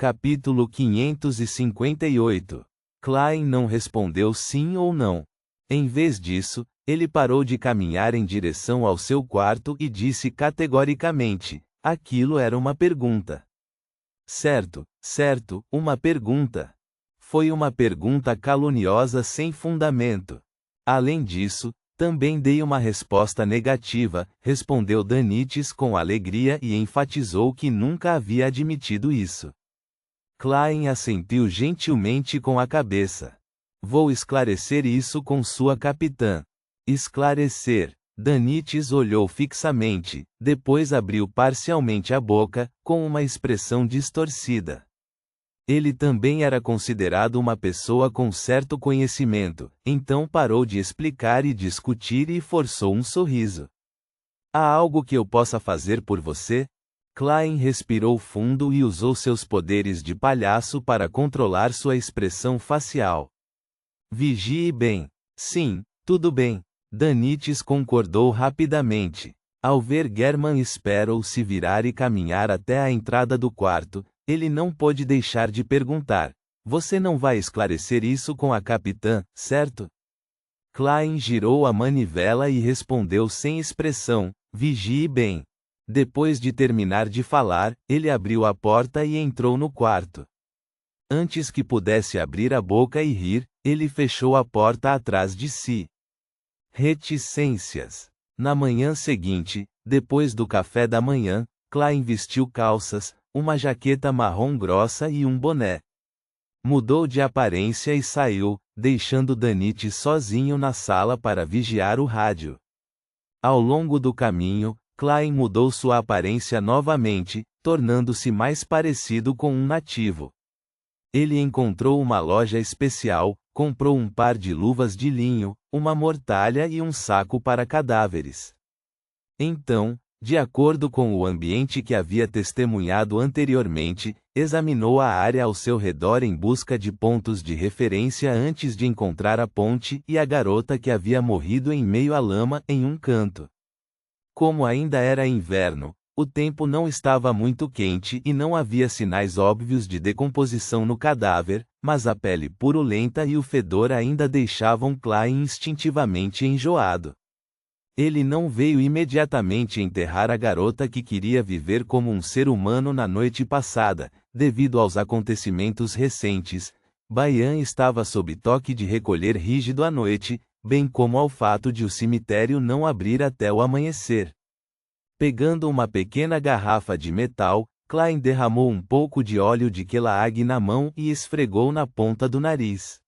Capítulo 558. Klein não respondeu sim ou não. Em vez disso, ele parou de caminhar em direção ao seu quarto e disse categoricamente: aquilo era uma pergunta. Certo, uma pergunta. Foi uma pergunta caluniosa sem fundamento. Além disso, também dei uma resposta negativa, respondeu Danites com alegria e enfatizou que nunca havia admitido isso. Klein assentiu gentilmente com a cabeça. Vou esclarecer isso com sua capitã. Esclarecer. Danites olhou fixamente, depois abriu parcialmente a boca, com uma expressão distorcida. Ele também era considerado uma pessoa com certo conhecimento, então parou de explicar e discutir e forçou um sorriso. Há algo que eu possa fazer por você? Klein respirou fundo e usou seus poderes de palhaço para controlar sua expressão facial. Vigie bem. Sim, tudo bem. Danites concordou rapidamente. Ao ver German Sparrow se virar e caminhar até a entrada do quarto, ele não pôde deixar de perguntar: você não vai esclarecer isso com a capitã, certo? Klein girou a manivela e respondeu sem expressão: vigie bem. Depois de terminar de falar, ele abriu a porta e entrou no quarto. Antes que pudesse abrir a boca e rir, ele fechou a porta atrás de si. Reticências. Na manhã seguinte, depois do café da manhã, Klein vestiu calças, uma jaqueta marrom grossa e um boné. Mudou de aparência e saiu, deixando Danites sozinho na sala para vigiar o rádio. Ao longo do caminho, Klein mudou sua aparência novamente, tornando-se mais parecido com um nativo. Ele encontrou uma loja especial, comprou um par de luvas de linho, uma mortalha e um saco para cadáveres. Então, de acordo com o ambiente que havia testemunhado anteriormente, examinou a área ao seu redor em busca de pontos de referência antes de encontrar a ponte e a garota que havia morrido em meio à lama em um canto. Como ainda era inverno, o tempo não estava muito quente e não havia sinais óbvios de decomposição no cadáver, mas a pele purulenta e o fedor ainda deixavam Klein instintivamente enjoado. Ele não veio imediatamente enterrar a garota que queria viver como um ser humano na noite passada, devido aos acontecimentos recentes. Bayan estava sob toque de recolher rígido à noite, bem como ao fato de o cemitério não abrir até o amanhecer. Pegando uma pequena garrafa de metal, Klein derramou um pouco de óleo de Kelag na mão e esfregou na ponta do nariz.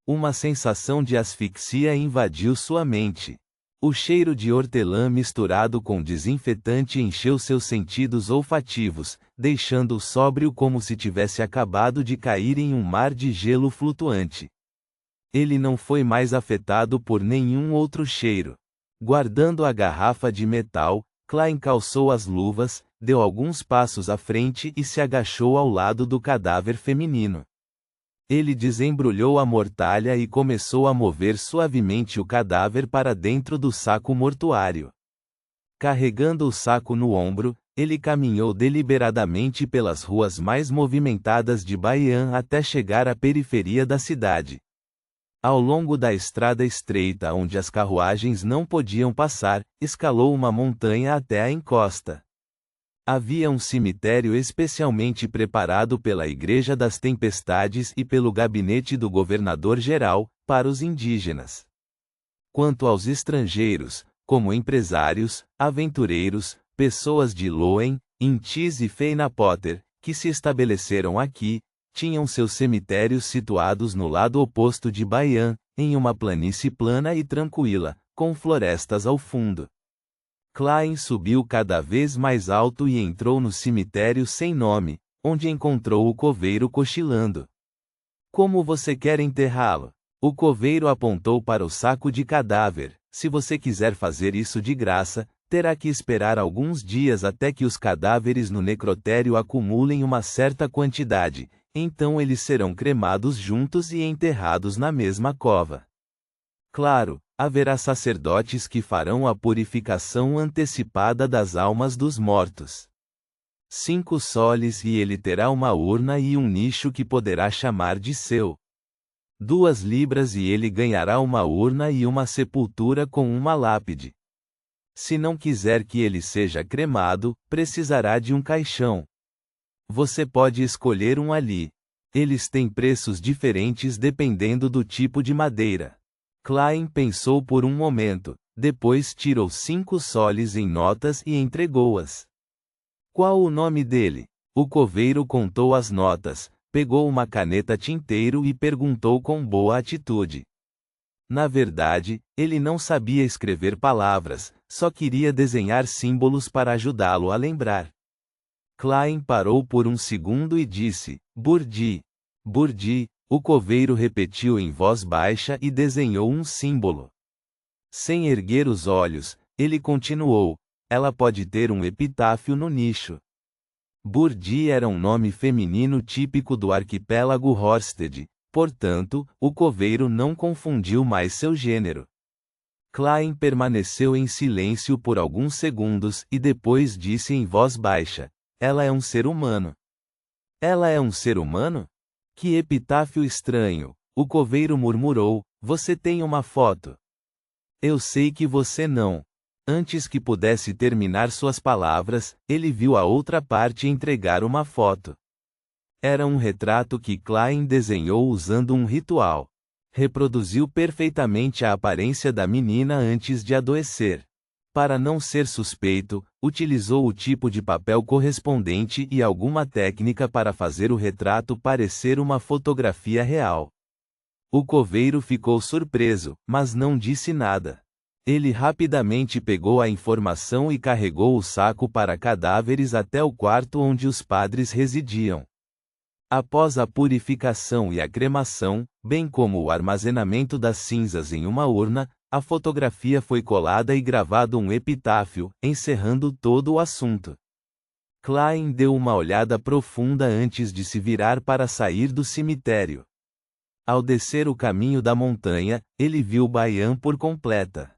Uma sensação de asfixia invadiu sua mente. O cheiro de hortelã misturado com desinfetante encheu seus sentidos olfativos, deixando-o sóbrio como se tivesse acabado de cair em um mar de gelo flutuante. Ele não foi mais afetado por nenhum outro cheiro. Guardando a garrafa de metal, Klein calçou as luvas, deu alguns passos à frente e se agachou ao lado do cadáver feminino. Ele desembrulhou a mortalha e começou a mover suavemente o cadáver para dentro do saco mortuário. Carregando o saco no ombro, ele caminhou deliberadamente pelas ruas mais movimentadas de Bayan até chegar à periferia da cidade. Ao longo da estrada estreita onde as carruagens não podiam passar, escalou uma montanha até a encosta. Havia um cemitério especialmente preparado pela Igreja das Tempestades e pelo gabinete do governador-geral, para os indígenas. Quanto aos estrangeiros, como empresários, aventureiros, pessoas de Loen, Intis e Feina Potter, que se estabeleceram aqui, tinham seus cemitérios situados no lado oposto de Bayan, em uma planície plana e tranquila, com florestas ao fundo. Klein subiu cada vez mais alto e entrou no cemitério sem nome, onde encontrou o coveiro cochilando. Como você quer enterrá-lo? O coveiro apontou para o saco de cadáver. Se você quiser fazer isso de graça, terá que esperar alguns dias até que os cadáveres no necrotério acumulem uma certa quantidade, então eles serão cremados juntos e enterrados na mesma cova. Claro, haverá sacerdotes que farão a purificação antecipada das almas dos mortos. 5 soles e ele terá uma urna e um nicho que poderá chamar de seu. 2 libras e ele ganhará uma urna e uma sepultura com uma lápide. Se não quiser que ele seja cremado, precisará de um caixão. Você pode escolher um ali. Eles têm preços diferentes dependendo do tipo de madeira. Klein pensou por um momento, depois tirou 5 soles em notas e entregou-as. Qual o nome dele? O coveiro contou as notas, pegou uma caneta tinteiro e perguntou com boa atitude. Na verdade, ele não sabia escrever palavras, só queria desenhar símbolos para ajudá-lo a lembrar. Klein parou por um segundo e disse, Burdi. Burdi, o coveiro repetiu em voz baixa e desenhou um símbolo. Sem erguer os olhos, ele continuou, ela pode ter um epitáfio no nicho. Burdi era um nome feminino típico do arquipélago Horsted, portanto, o coveiro não confundiu mais seu gênero. Klein permaneceu em silêncio por alguns segundos e depois disse em voz baixa, ela é um ser humano. Ela é um ser humano? Que epitáfio estranho, o coveiro murmurou, você tem uma foto. Eu sei que você não. Antes que pudesse terminar suas palavras, ele viu a outra parte entregar uma foto. Era um retrato que Klein desenhou usando um ritual. Reproduziu perfeitamente a aparência da menina antes de adoecer. Para não ser suspeito, utilizou o tipo de papel correspondente e alguma técnica para fazer o retrato parecer uma fotografia real. O coveiro ficou surpreso, mas não disse nada. Ele rapidamente pegou a informação e carregou o saco para cadáveres até o quarto onde os padres residiam. Após a purificação e a cremação, bem como o armazenamento das cinzas em uma urna, a fotografia foi colada e gravado um epitáfio, encerrando todo o assunto. Klein deu uma olhada profunda antes de se virar para sair do cemitério. Ao descer o caminho da montanha, ele viu Baian por completa.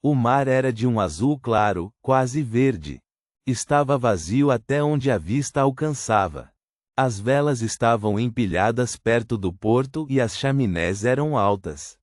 O mar era de um azul claro, quase verde. Estava vazio até onde a vista alcançava. As velas estavam empilhadas perto do porto e as chaminés eram altas.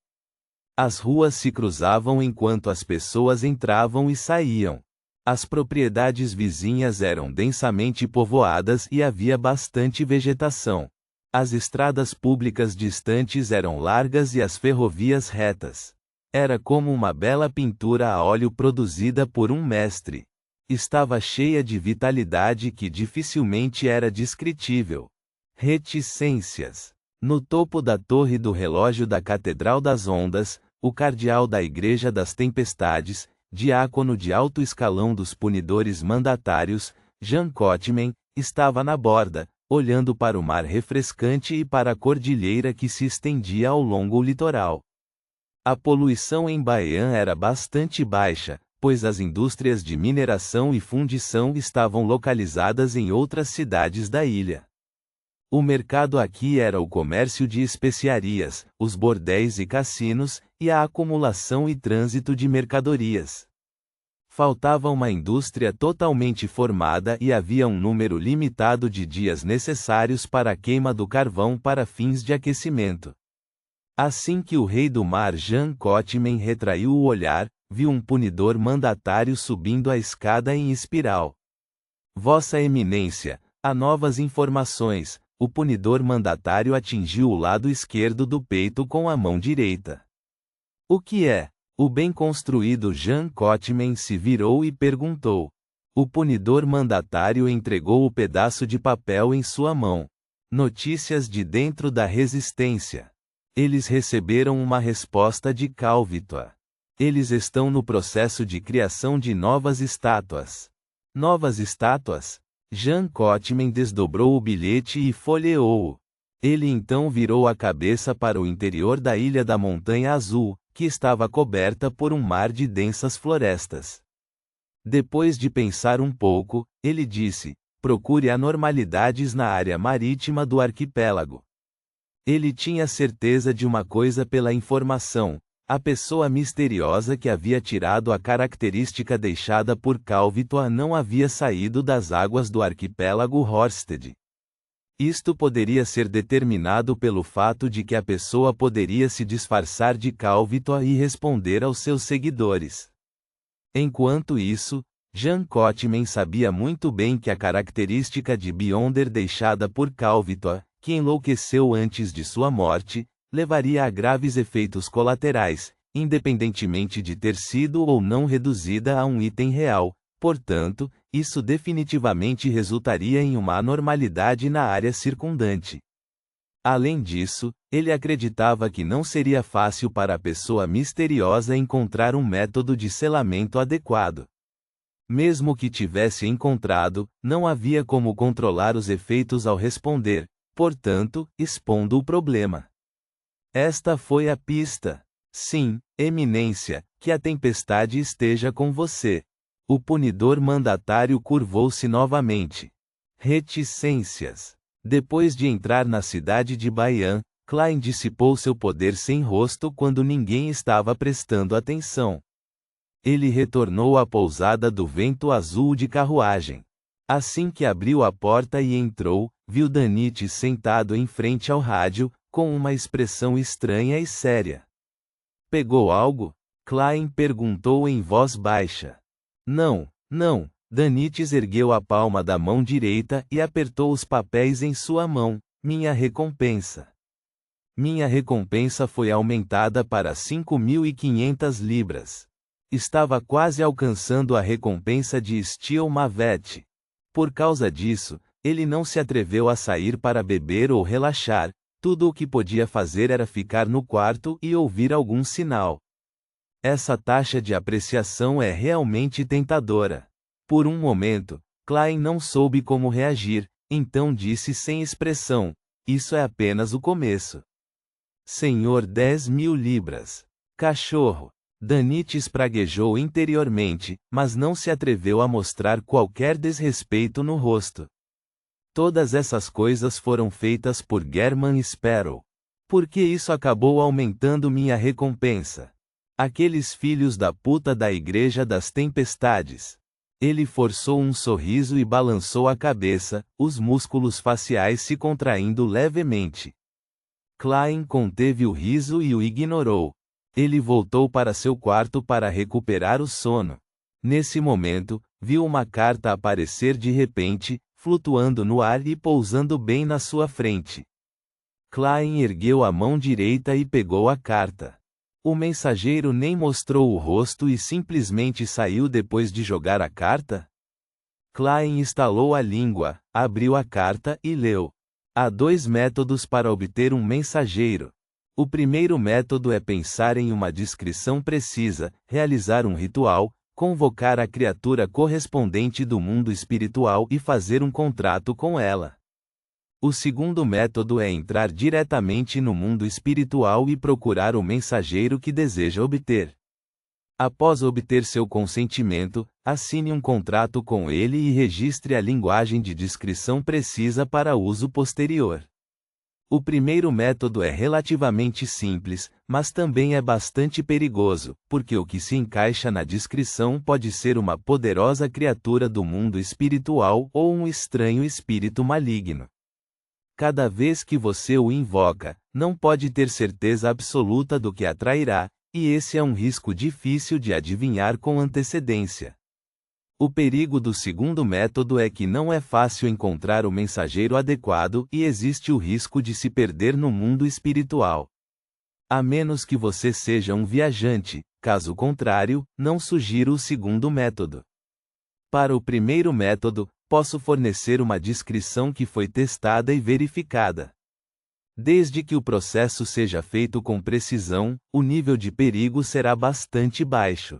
As ruas se cruzavam enquanto as pessoas entravam e saíam. As propriedades vizinhas eram densamente povoadas e havia bastante vegetação. As estradas públicas distantes eram largas e as ferrovias retas. Era como uma bela pintura a óleo produzida por um mestre. Estava cheia de vitalidade que dificilmente era descritível. Reticências. No topo da torre do relógio da Catedral das Ondas, o cardeal da Igreja das Tempestades, diácono de alto escalão dos punidores mandatários, Jean Cotman, estava na borda, olhando para o mar refrescante e para a cordilheira que se estendia ao longo litoral. A poluição em Baian era bastante baixa, pois as indústrias de mineração e fundição estavam localizadas em outras cidades da ilha. O mercado aqui era o comércio de especiarias, os bordéis e cassinos, e a acumulação e trânsito de mercadorias. Faltava uma indústria totalmente formada e havia um número limitado de dias necessários para a queima do carvão para fins de aquecimento. Assim que o rei do mar Jean Cotman retraiu o olhar, viu um punidor mandatário subindo a escada em espiral. Vossa Eminência, há novas informações. O punidor mandatário atingiu o lado esquerdo do peito com a mão direita. O que é? O bem construído Jean Cotman se virou e perguntou. O punidor mandatário entregou o pedaço de papel em sua mão. Notícias de dentro da resistência. Eles receberam uma resposta de Calvitua. Eles estão no processo de criação de novas estátuas. Novas estátuas? Jean Cotman desdobrou o bilhete e folheou-o. Ele então virou a cabeça para o interior da ilha da Montanha Azul, que estava coberta por um mar de densas florestas. Depois de pensar um pouco, ele disse, procure anormalidades na área marítima do arquipélago. Ele tinha certeza de uma coisa pela informação, A pessoa misteriosa que havia tirado a característica deixada por Calvitoa não havia saído das águas do arquipélago Horsted. Isto poderia ser determinado pelo fato de que a pessoa poderia se disfarçar de Calvitoa e responder aos seus seguidores. Enquanto isso, Jean Cotman sabia muito bem que a característica de Beyonder deixada por Calvitoa, que enlouqueceu antes de sua morte, levaria a graves efeitos colaterais, independentemente de ter sido ou não reduzida a um item real. Portanto, isso definitivamente resultaria em uma anormalidade na área circundante. Além disso, ele acreditava que não seria fácil para a pessoa misteriosa encontrar um método de selamento adequado. Mesmo que tivesse encontrado, não havia como controlar os efeitos ao responder, portanto, expondo o problema. Esta foi a pista. Sim, Eminência, que a tempestade esteja com você. O punidor mandatário curvou-se novamente. Reticências. Depois de entrar na cidade de Bayan, Klein dissipou seu poder sem rosto quando ninguém estava prestando atenção. Ele retornou à pousada do Vento Azul de carruagem. Assim que abriu a porta e entrou, viu Danite sentado em frente ao rádio, com uma expressão estranha e séria. Pegou algo? Klein perguntou em voz baixa. Não, não. Danites ergueu a palma da mão direita e apertou os papéis em sua mão. Minha recompensa. Minha recompensa foi aumentada para 5.500 libras. Estava quase alcançando a recompensa de Steel Mavet. Por causa disso, ele não se atreveu a sair para beber ou relaxar. Tudo o que podia fazer era ficar no quarto e ouvir algum sinal. Essa taxa de apreciação é realmente tentadora. Por um momento, Klein não soube como reagir, então disse sem expressão: isso é apenas o começo. Senhor 10.000 libras. Cachorro. Danites praguejou interiormente, mas não se atreveu a mostrar qualquer desrespeito no rosto. Todas essas coisas foram feitas por German Sparrow. Por que isso acabou aumentando minha recompensa? Aqueles filhos da puta da Igreja das Tempestades. Ele forçou um sorriso e balançou a cabeça, os músculos faciais se contraindo levemente. Klein conteve o riso e o ignorou. Ele voltou para seu quarto para recuperar o sono. Nesse momento, viu uma carta aparecer de repente, flutuando no ar e pousando bem na sua frente. Klein ergueu a mão direita e pegou a carta. O mensageiro nem mostrou o rosto e simplesmente saiu depois de jogar a carta? Klein estalou a língua, abriu a carta e leu. Há 2 métodos para obter um mensageiro. O primeiro método é pensar em uma descrição precisa, realizar um ritual, convocar a criatura correspondente do mundo espiritual e fazer um contrato com ela. O segundo método é entrar diretamente no mundo espiritual e procurar o mensageiro que deseja obter. Após obter seu consentimento, assine um contrato com ele e registre a linguagem de descrição precisa para uso posterior. O primeiro método é relativamente simples, mas também é bastante perigoso, porque o que se encaixa na descrição pode ser uma poderosa criatura do mundo espiritual ou um estranho espírito maligno. Cada vez que você o invoca, não pode ter certeza absoluta do que atrairá, e esse é um risco difícil de adivinhar com antecedência. O perigo do segundo método é que não é fácil encontrar o mensageiro adequado e existe o risco de se perder no mundo espiritual. A menos que você seja um viajante, caso contrário, não sugiro o segundo método. Para o primeiro método, posso fornecer uma descrição que foi testada e verificada. Desde que o processo seja feito com precisão, o nível de perigo será bastante baixo.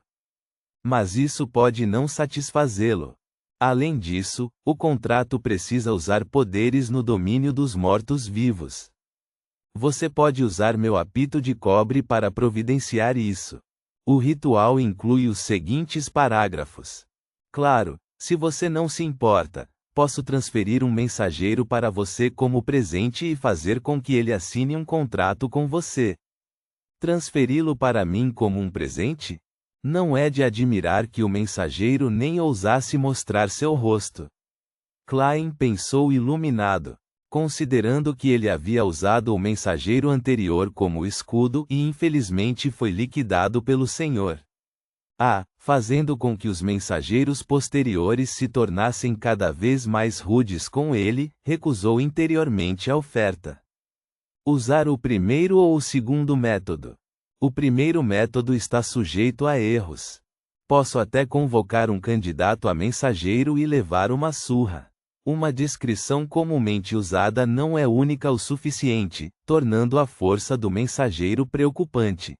Mas isso pode não satisfazê-lo. Além disso, o contrato precisa usar poderes no domínio dos mortos-vivos. Você pode usar meu apito de cobre para providenciar isso. O ritual inclui os seguintes parágrafos. Claro, se você não se importa, posso transferir um mensageiro para você como presente e fazer com que ele assine um contrato com você. Transferi-lo para mim como um presente? Não é de admirar que o mensageiro nem ousasse mostrar seu rosto. Klein pensou iluminado, considerando que ele havia usado o mensageiro anterior como escudo e infelizmente foi liquidado pelo Senhor. Fazendo com que os mensageiros posteriores se tornassem cada vez mais rudes com ele, recusou interiormente a oferta. Usar o primeiro ou o segundo método? O primeiro método está sujeito a erros. Posso até convocar um candidato a mensageiro e levar uma surra. Uma descrição comumente usada não é única o suficiente, tornando a força do mensageiro preocupante.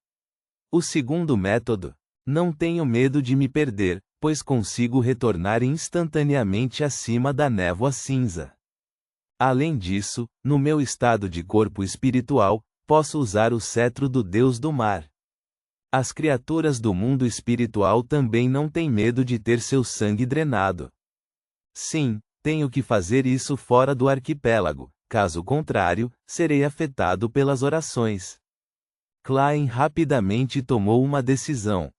O segundo método: não tenho medo de me perder, pois consigo retornar instantaneamente acima da névoa cinza. Além disso, no meu estado de corpo espiritual, posso usar o cetro do Deus do mar. As criaturas do mundo espiritual também não têm medo de ter seu sangue drenado. Sim, tenho que fazer isso fora do arquipélago, caso contrário, serei afetado pelas orações. Klein rapidamente tomou uma decisão.